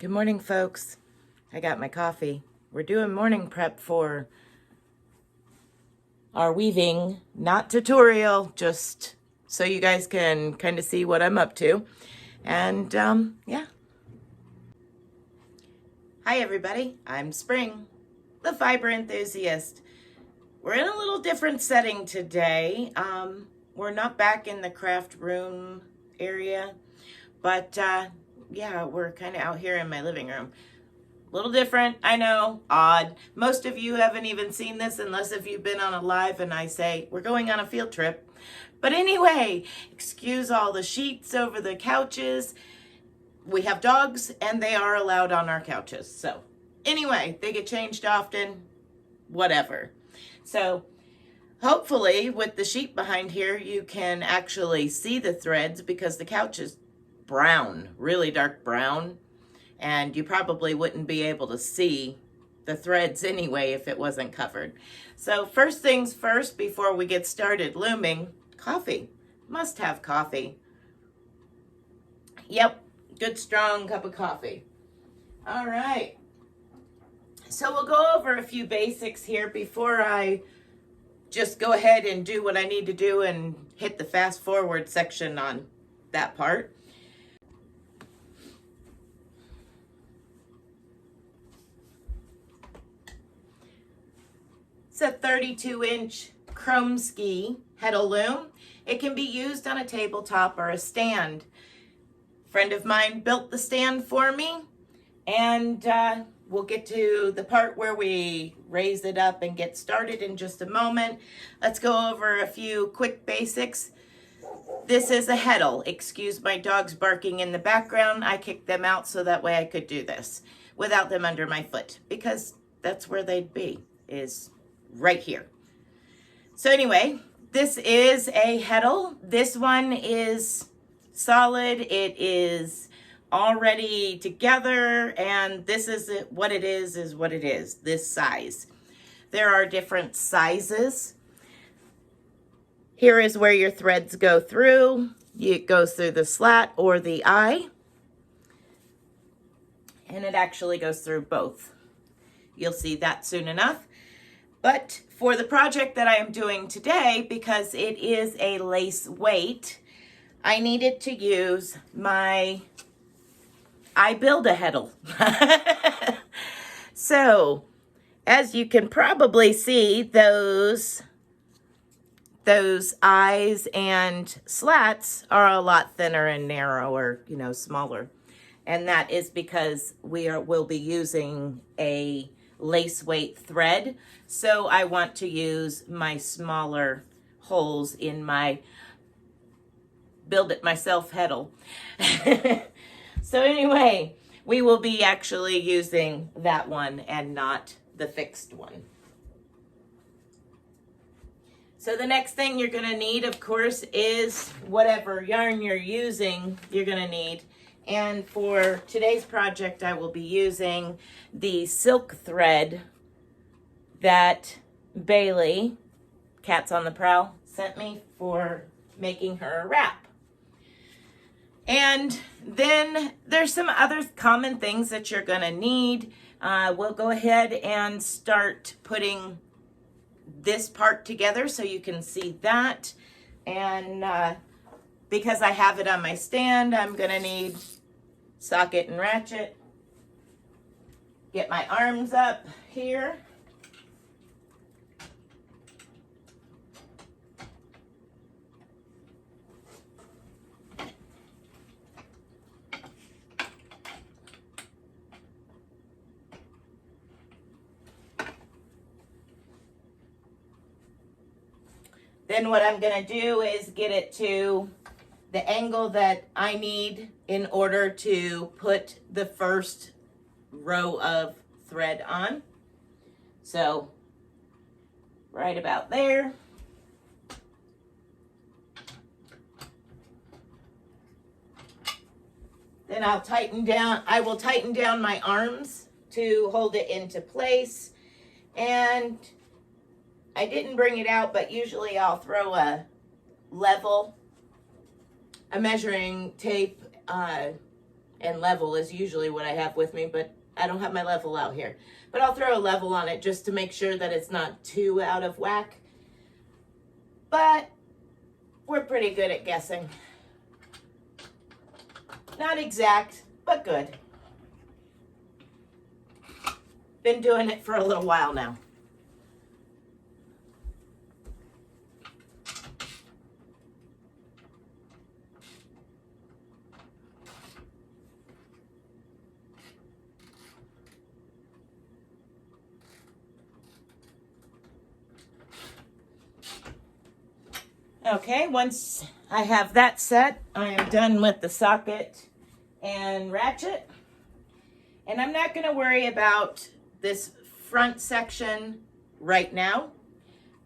Good morning, folks. I got my coffee. We're doing morning prep for our weaving, not tutorial, just so you guys can kind of see what I'm up to. And yeah. Hi, everybody. I'm Spring, the fiber enthusiast. We're in a little different setting today. We're not back in the craft room area, but yeah, we're kind of out here in my living room. A little different, I know, odd. Most of you haven't even seen this unless if you've been on a live and I say, we're going on a field trip. But anyway, excuse all the sheets over the couches. We have dogs and they are allowed on our couches. So anyway, they get changed often, whatever. So hopefully with the sheet behind here, you can actually see the threads because the couch is brown, really dark brown. And you probably wouldn't be able to see the threads anyway if it wasn't covered. So first things first, before we get started looming, coffee. Must have coffee. Yep, good strong cup of coffee. All right. So we'll go over a few basics here before I just go ahead and do what I need to do and hit the fast forward section on that part. It's a 32-inch chrome ski heddle loom. It can be used on a tabletop or a stand. A friend of mine built the stand for me, and we'll get to the part where we raise it up and get started in just a moment. Let's go over a few quick basics. This is a heddle. Excuse my dogs barking in the background. I kicked them out so that way I could do this without them under my foot, because that's where they'd be, is right here. So anyway, this is a heddle. This one is solid. It is already together, and this is what it is what it is, this size. There are different sizes. Here is where your threads go through. It goes through the slat or the eye, and it actually goes through both. You'll see that soon enough. But for the project that I am doing today, because it is a lace weight, I needed to use my I Build a Heddle. So, as you can probably see, those eyes and slats are a lot thinner and narrower, smaller. And that is because we'll be using a lace weight thread. So I want to use my smaller holes in my build it myself heddle. So anyway, we will be actually using that one and not the fixed one. So the next thing you're going to need, of course, is whatever yarn you're using, you're going to need. And for today's project, I will be using the silk thread that Bailey, Cats on the Prowl, sent me for making her a wrap. And then there's some other common things that you're going to need. We'll go ahead and start putting this part together so you can see that. And because I have it on my stand, I'm going to need socket and ratchet. Get my arms up here. Then what I'm going to do is get it to the angle that I need in order to put the first row of thread on. So right about there. Then I will tighten down my arms to hold it into place. And I didn't bring it out, but usually I'll throw a measuring tape and level is usually what I have with me, but I don't have my level out here. But I'll throw a level on it just to make sure that it's not too out of whack. But we're pretty good at guessing. Not exact, but good. Been doing it for a little while now. Okay, once I have that set, I am done with the socket and ratchet. And I'm not going to worry about this front section right now,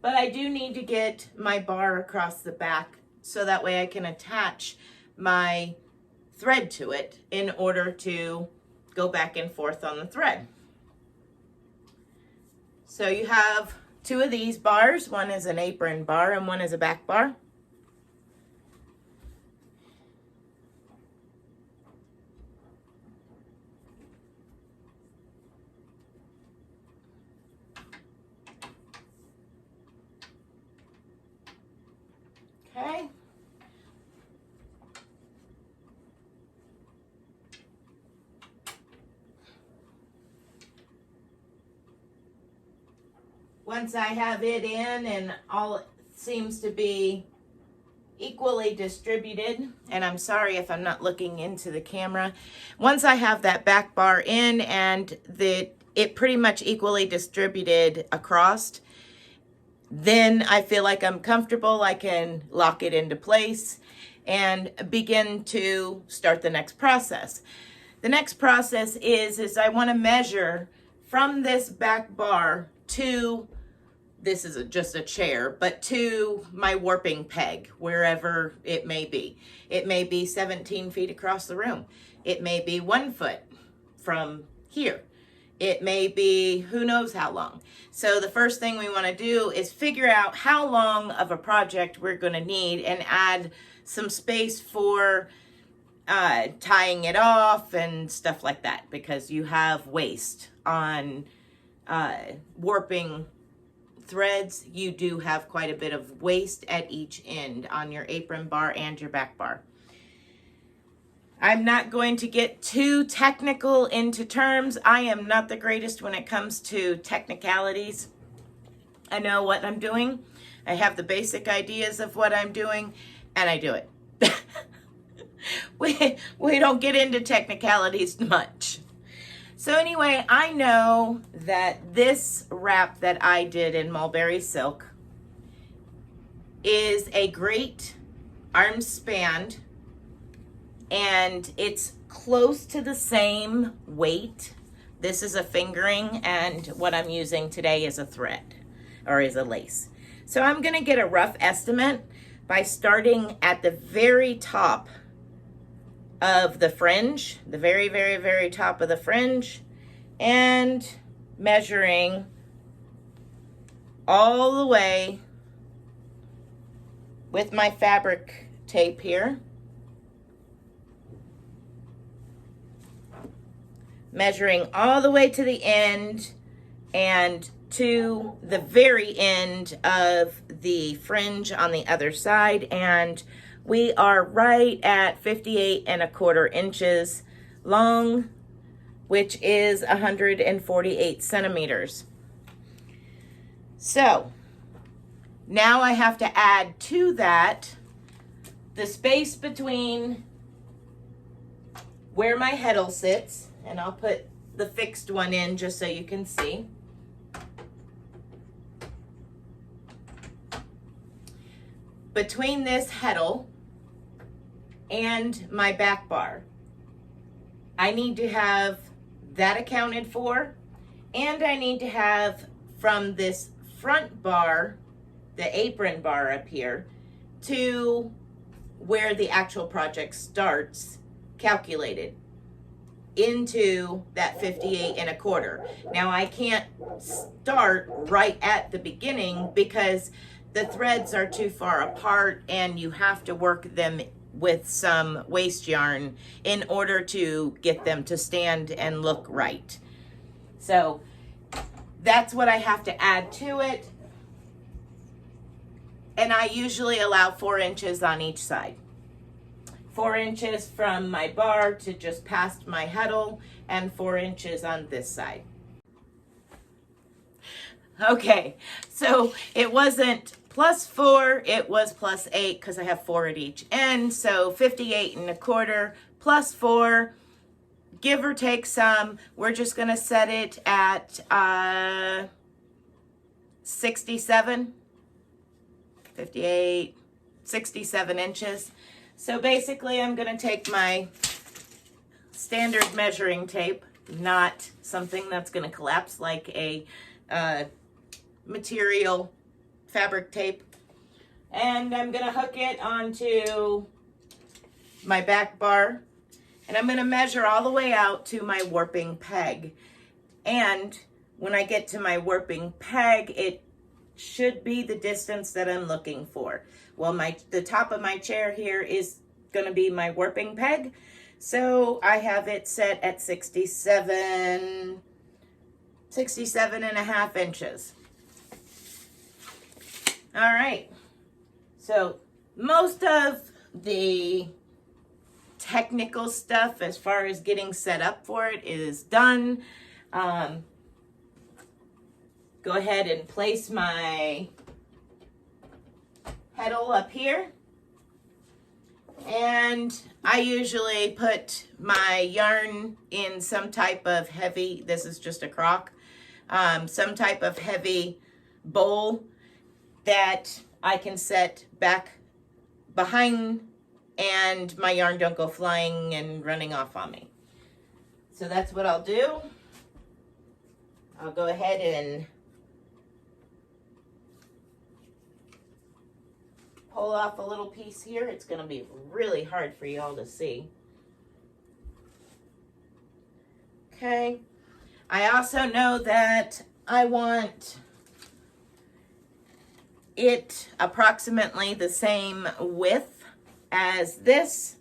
but I do need to get my bar across the back so that way I can attach my thread to it in order to go back and forth on the thread. So you have two of these bars. One is an apron bar and one is a back bar. Okay. Once I have it in and all seems to be equally distributed, and I'm sorry if I'm not looking into the camera. Once I have that back bar in and it pretty much equally distributed across, then I feel like I'm comfortable. I can lock it into place and begin to start the next process. The next process is I want to measure from this back bar to, this is just a chair, but to my warping peg, wherever it may be. It may be 17 feet across the room. It may be 1 foot from here. It may be who knows how long. So the first thing we want to do is figure out how long of a project we're going to need and add some space for tying it off and stuff like that, because you have waste on warping threads. You do have quite a bit of waste at each end on your apron bar and your back bar. I'm not going to get too technical into terms. I am not the greatest when it comes to technicalities. I know what I'm doing. I have the basic ideas of what I'm doing, and I do it. We don't get into technicalities much. So anyway, I know that this wrap that I did in mulberry silk is a great arm span, and it's close to the same weight. This is a fingering, and what I'm using today is a thread, or is a lace. So I'm gonna get a rough estimate by starting at the very top of the fringe, the very, very, very top of the fringe, and measuring all the way with my fabric tape here. Measuring all the way to the end and to the very end of the fringe on the other side, and we are right at 58¼ inches long, which is 148 centimeters. So now I have to add to that the space between where my heddle sits, and I'll put the fixed one in just so you can see. Between this heddle and my back bar, I need to have that accounted for, and I need to have from this front bar, the apron bar up here, to where the actual project starts, calculated into that 58¼ Now I can't start right at the beginning because the threads are too far apart and you have to work them with some waste yarn in order to get them to stand and look right. So that's what I have to add to it. And I usually allow 4 inches on each side. 4 inches from my bar to just past my heddle, and 4 inches on this side. Okay, so it wasn't +4, it was +8 because I have 4 at each end. So 58 1/4 +4, give or take some. We're just gonna set it at 67, 58, 67 inches. So basically I'm gonna take my standard measuring tape, not something that's gonna collapse like a material fabric tape, and I'm gonna hook it onto my back bar, and I'm gonna measure all the way out to my warping peg. And when I get to my warping peg, it should be the distance that I'm looking for. Well, the top of my chair here is gonna be my warping peg, so I have it set at 67 1/2 inches. All right, so most of the technical stuff as far as getting set up for it is done. Go ahead and place my heddle up here. And I usually put my yarn in some type of heavy, this is just a crock, some type of heavy bowl that I can set back behind and my yarn don't go flying and running off on me. So that's what I'll do. I'll go ahead and pull off a little piece here. It's going to be really hard for you all to see. Okay. I also know that I want it approximately the same width as this.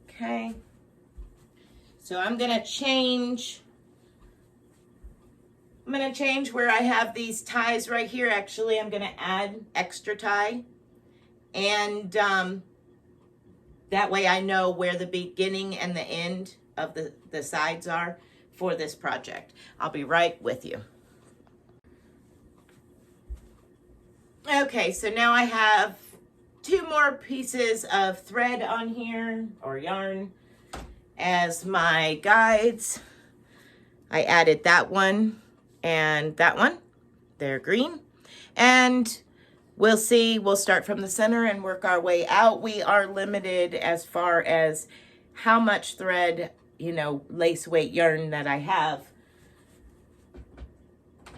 Okay, so I'm gonna change where I have these ties right here. Actually, I'm gonna add extra tie, and that way I know where the beginning and the end of the sides are for this project. I'll be right with you. Okay, so now I have 2 more pieces of thread on here, or yarn, as my guides. I added that one and that one. They're green. And we'll see, we'll start from the center and work our way out. We are limited as far as how much thread, lace weight yarn that I have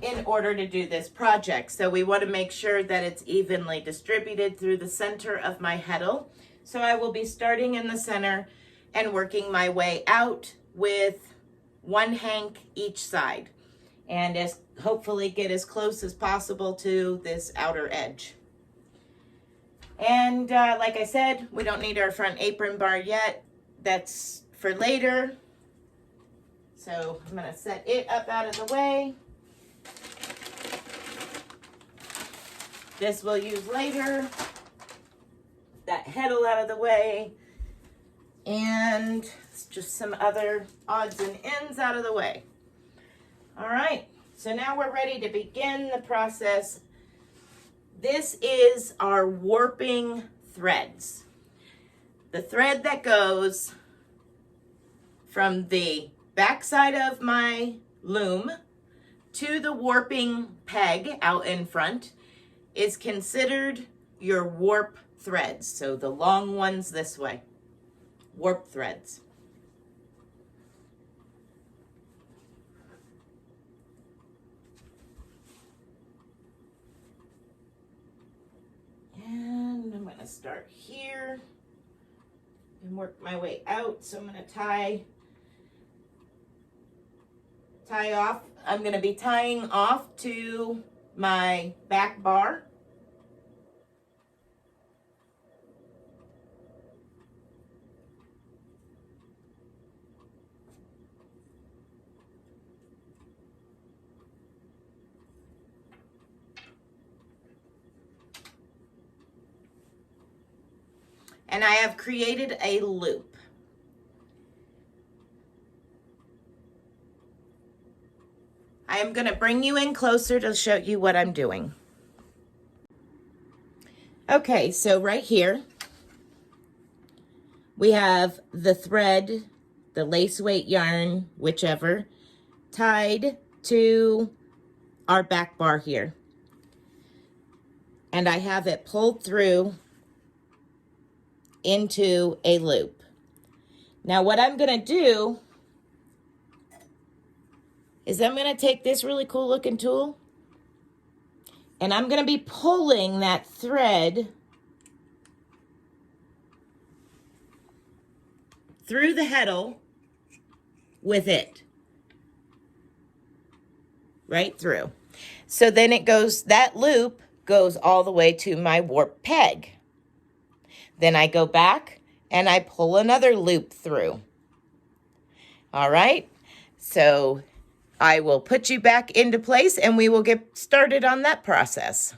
in order to do this project. So we want to make sure that it's evenly distributed through the center of my heddle. So I will be starting in the center and working my way out with 1 hank each side, and hopefully get as close as possible to this outer edge. And like I said, we don't need our front apron bar yet. That's for later. So I'm going to set it up out of the way. This we'll use later. That heddle out of the way. And just some other odds and ends out of the way. All right, so now we're ready to begin the process. This is our warping threads. The thread that goes from the back side of my loom to the warping peg out in front is considered your warp threads. So the long ones this way, warp threads. And I'm going to start here and work my way out. So I'm going to tie tie off. I'm going to be tying off to my back bar. And I have created a loop. I am going to bring you in closer to show you what I'm doing. Okay, so right here, we have the thread, the lace weight yarn, whichever, tied to our back bar here. And I have it pulled through into a loop. Now what I'm going to do is I'm going to take this really cool looking tool and I'm going to be pulling that thread through the heddle with it. Right through. So then it goes, that loop goes all the way to my warp peg. Then I go back and I pull another loop through. All right, so I will put you back into place and we will get started on that process.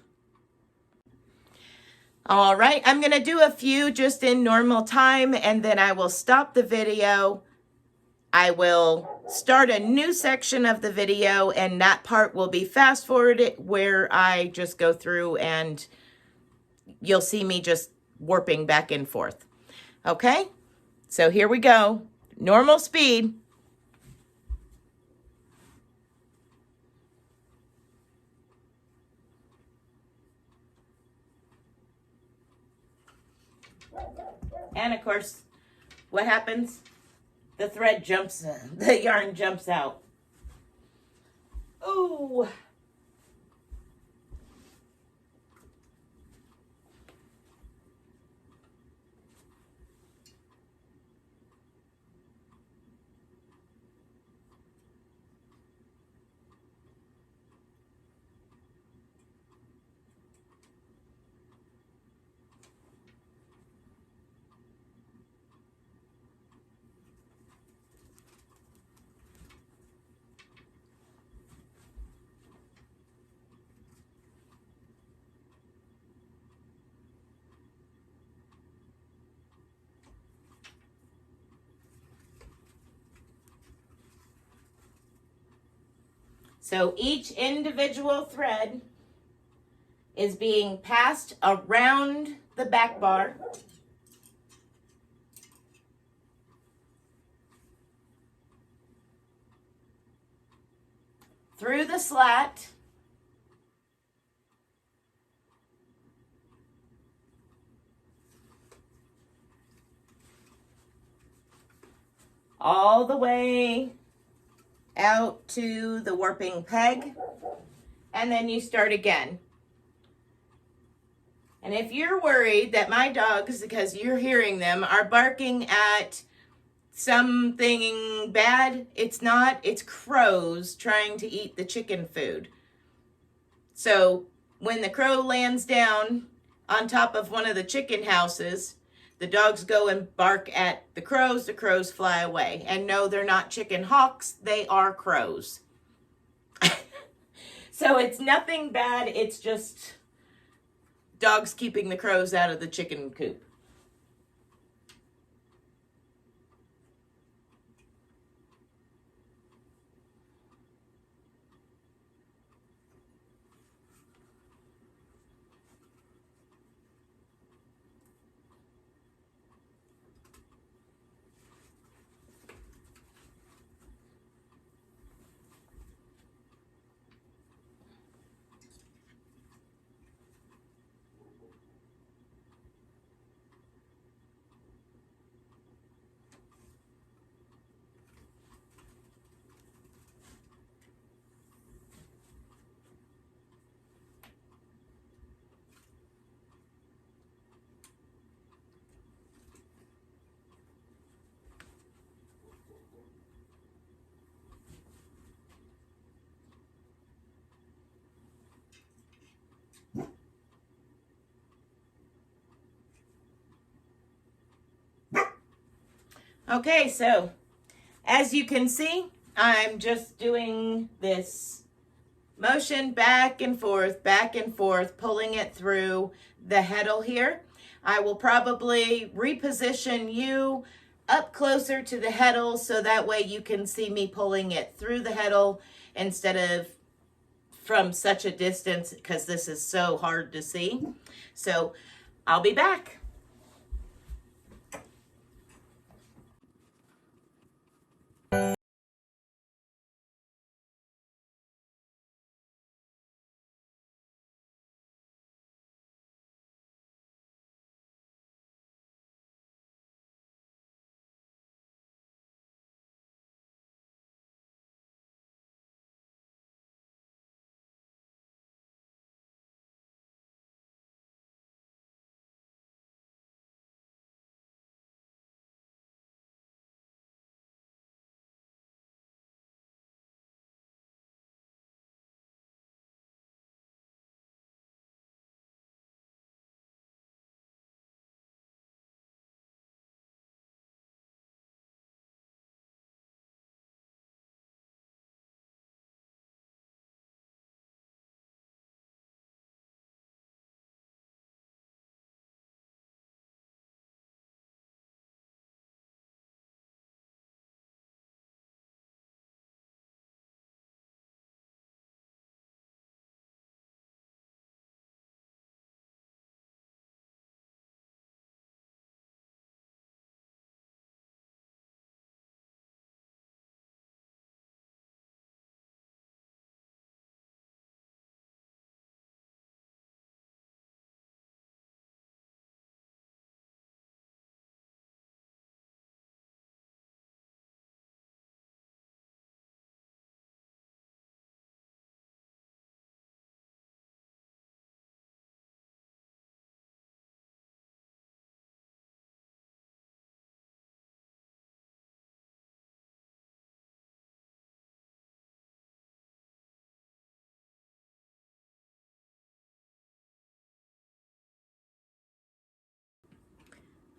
All right, I'm gonna do a few just in normal time and then I will stop the video. I will start a new section of the video and that part will be fast forwarded where I just go through and you'll see me just warping back and forth. Okay, so here we go. Normal speed. And of course, what happens? The thread jumps, the yarn jumps out. Ooh. So each individual thread is being passed around the back bar. Through the slat. All the way out to the warping peg, and then you start again. And if you're worried that my dogs, because you're hearing them, are barking at something bad, it's not. It's crows trying to eat the chicken food. So when the crow lands down on top of one of the chicken houses, the dogs go and bark at the crows fly away. And no, they're not chicken hawks, they are crows. So it's nothing bad, it's just dogs keeping the crows out of the chicken coop. Okay, so as you can see, I'm just doing this motion back and forth, pulling it through the heddle here. I will probably reposition you up closer to the heddle so that way you can see me pulling it through the heddle instead of from such a distance, because this is so hard to see. So I'll be back.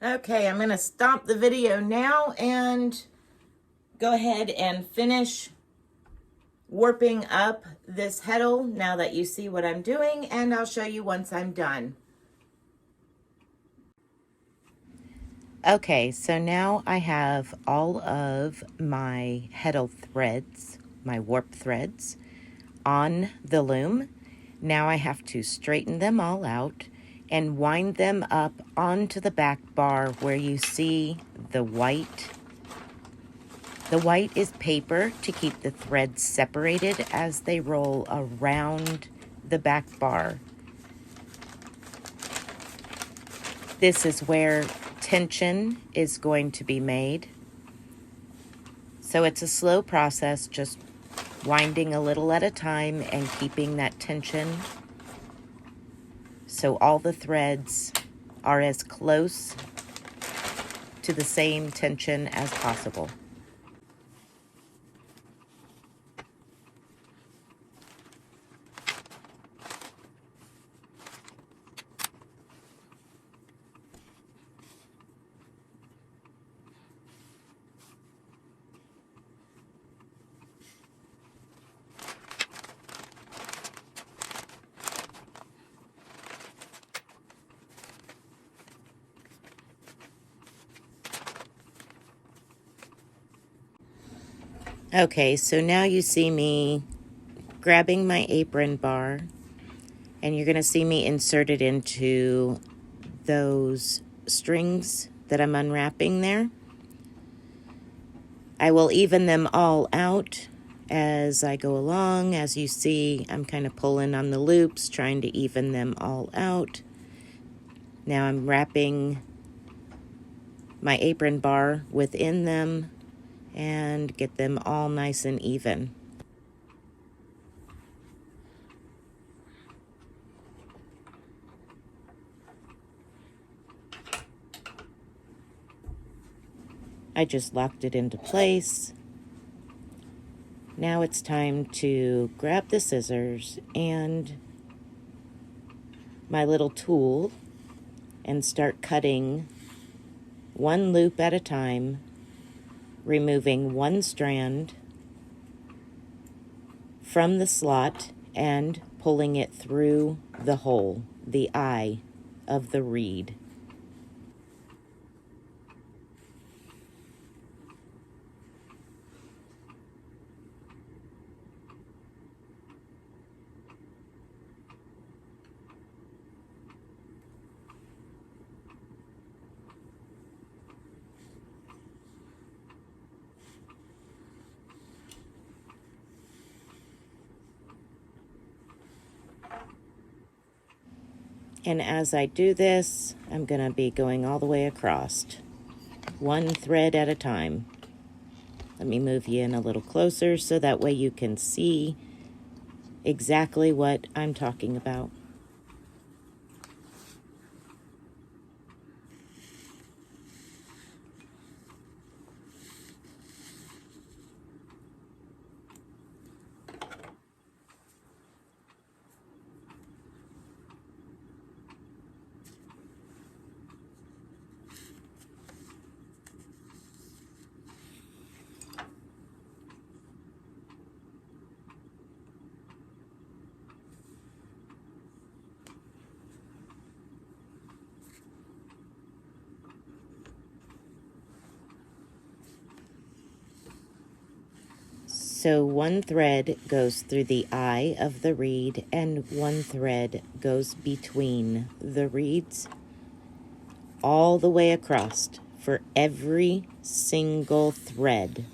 Okay, I'm going to stop the video now and go ahead and finish warping up this heddle now that you see what I'm doing, and I'll show you once I'm done. Okay, so now I have all of my heddle threads, my warp threads, on the loom. Now I have to straighten them all out and wind them up onto the back bar where you see the white. The white is paper to keep the threads separated as they roll around the back bar. This is where tension is going to be made. So it's a slow process, just winding a little at a time and keeping that tension so all the threads are as close to the same tension as possible. Okay, so now you see me grabbing my apron bar, and you're going to see me insert it into those strings that I'm unwrapping there. I will even them all out as I go along. As you see, I'm kind of pulling on the loops, trying to even them all out. Now I'm wrapping my apron bar within them and get them all nice and even. I just locked it into place. Now it's time to grab the scissors and my little tool and start cutting one loop at a time removing one strand from the slot and pulling it through the hole, the eye of the reed. And as I do this, I'm going to be going all the way across, one thread at a time. Let me move you in a little closer so that way you can see exactly what I'm talking about. So one thread goes through the eye of the reed and one thread goes between the reeds all the way across for every single thread.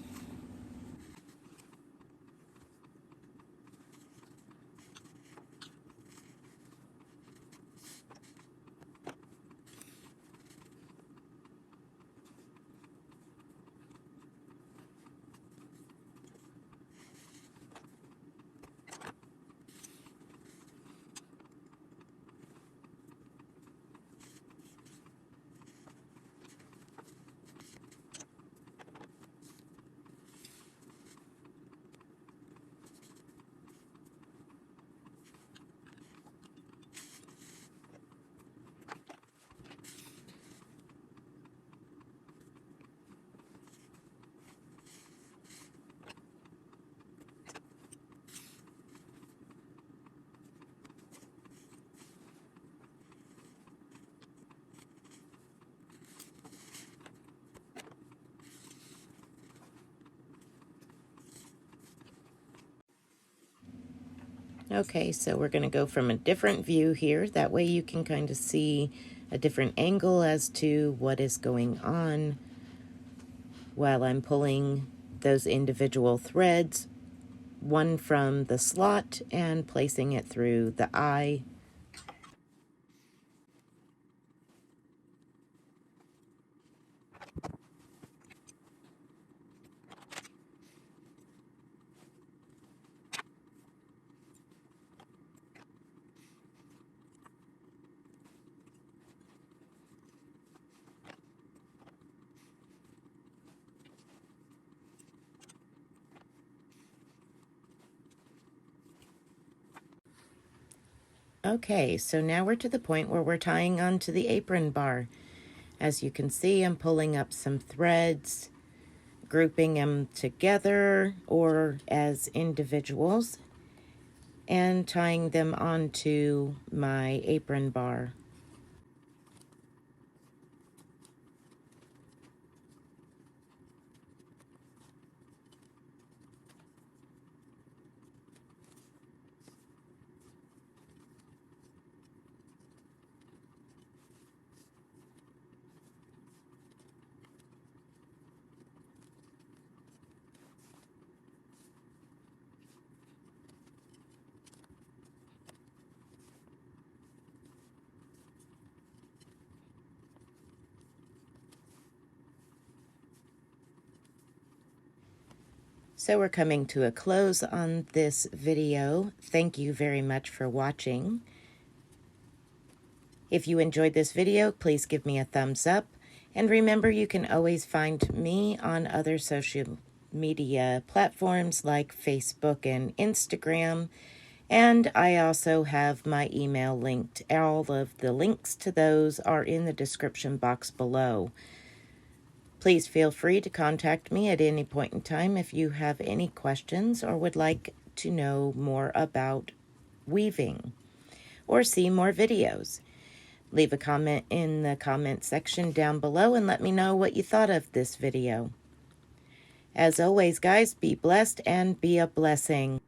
Okay, so we're going to go from a different view here. That way you can kind of see a different angle as to what is going on while I'm pulling those individual threads, one from the slot and placing it through the eye. Okay, so now we're to the point where we're tying onto the apron bar. As you can see, I'm pulling up some threads, grouping them together or as individuals, and tying them onto my apron bar. So we're coming to a close on this video. Thank you very much for watching. If you enjoyed this video, please give me a thumbs up. And remember, you can always find me on other social media platforms like Facebook and Instagram. And I also have my email linked. All of the links to those are in the description box below. Please feel free to contact me at any point in time if you have any questions or would like to know more about weaving or see more videos. Leave a comment in the comment section down below and let me know what you thought of this video. As always, guys, be blessed and be a blessing.